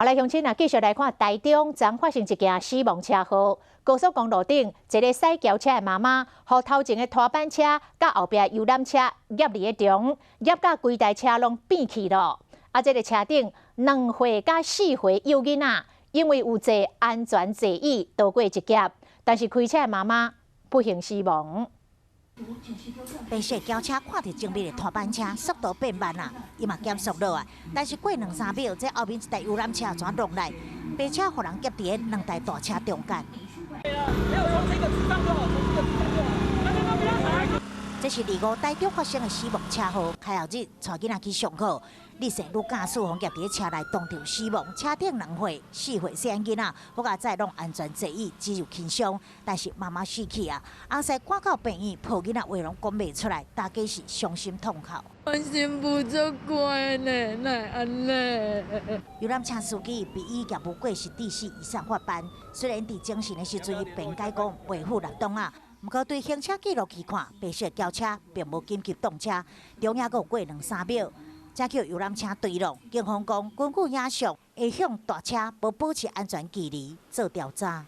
来，乡亲啊，继续来看台中昨发生一件死亡车祸。高速公路顶，一个驶轿车的妈妈，和头前的拖板车甲后壁游览车夹伫个中，夹到规台车拢变去了。这个车顶2岁甲4岁幼囡仔，因为有坐安全座椅逃过一劫，但是开车的妈妈不幸死亡。 白色轿车看到前面的拖板车速度变慢啊，伊嘛减速落啊，但是过2-3秒，这后面一台游览车全落来，白车互人夹伫个2台大车中间。这是25台中发生的死亡车祸，开后日带囡仔去上课，女性女驾驶互夹伫车内当场死亡，车顶2岁、4岁小囡仔，我甲载拢安全座椅，只有轻伤，但是妈妈死去啊！后西赶到病院，抱囡仔话拢讲袂出来，大家是伤心痛哭。我心不足怪呢，奈安尼。游览车司机被以业务过失致死以上法办，虽然伫精神的时阵辩解讲袂负6档啊。 不过，对行车记录器看，白色轿车并无紧急动车，中间阁有过2-3秒，才叫游览车对落。警方讲，根据影像，会向大车无保持安全距离做调查。